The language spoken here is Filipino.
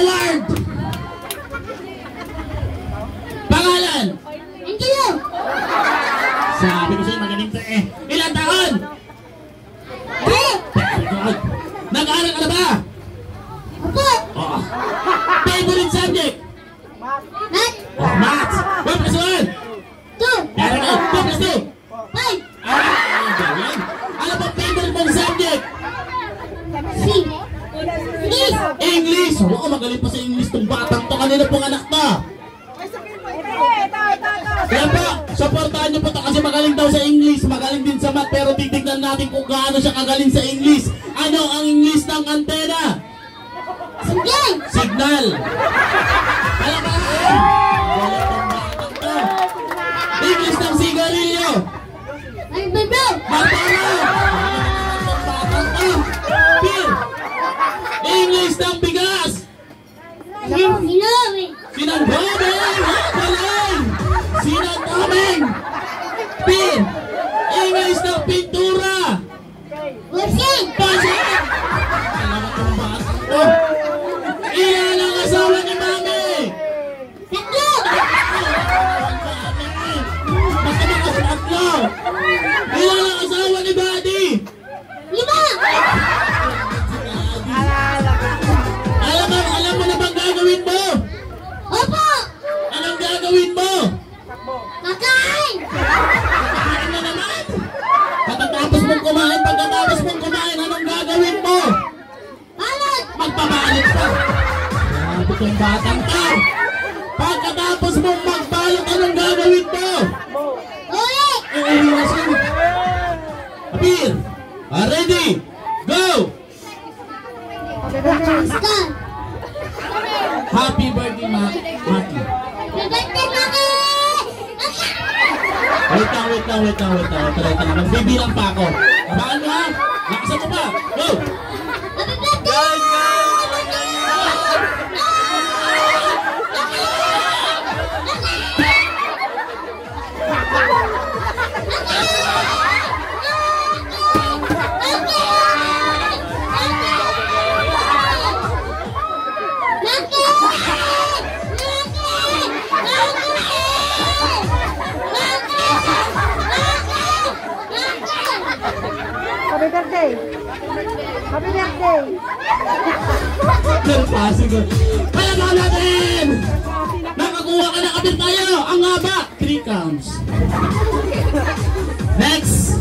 award. Pangalan? Angelo. Sabi ko sa'yo, magaling ka eh. Ilang taon? Hey. Nag-aaral ka na ba? Opo. Oh. Favorite subject? Math. Oh, maths. 1 plus 1? 2. Kaya na, 2 plus 2? 5. Galing. Ano ba favorite mong subject? C. English. English. Oo, magaling pa sa English tong batang to. Kanina pong anak to. Kaya po, supportahan niyo po ito kasi magaling daw sa English, magaling din sa math, pero titignan natin kung gaano siya kagaling sa English. Ano ang English ng antena? Signal. Signal. Alam ba? English ng sigarilyo. Bro. Martano. Beer. English ng bigas. Sinawin. Sinanggomeng. Galing. Sinanggomeng. Beer. English ng pintura. Bursin. Pasok. Alam mo kung batang to. Ilan ang asawa ni Mami? Tatlo. Basta mga tatlo. Ilan ang asawa ni Buddy? 5. Alam mo na bang gagawin mo? Opo. Anong gagawin mo? Kakain. Kakain na naman. Pagkatapos mong kumain, anong gagawin mo? Balot. Magpabalot pa. Grabe tong batang to. Pagkatapos mong magbalot, anong gagawin mo? Uli. Uuwi na siya. Apir. Ready? Go! Star. Happy birthday, Maki. Bibigyan Maki. Wait lang. Magbibilang pa ako. Abangan mo ha? Lakasan mo pa. Go! Happy birthday. Happy birthday! Happy birthday! Nagpasig ko. Palamahan natin! Nakakuha ka na kapit tayo! Ang haba! 3 counts. Next!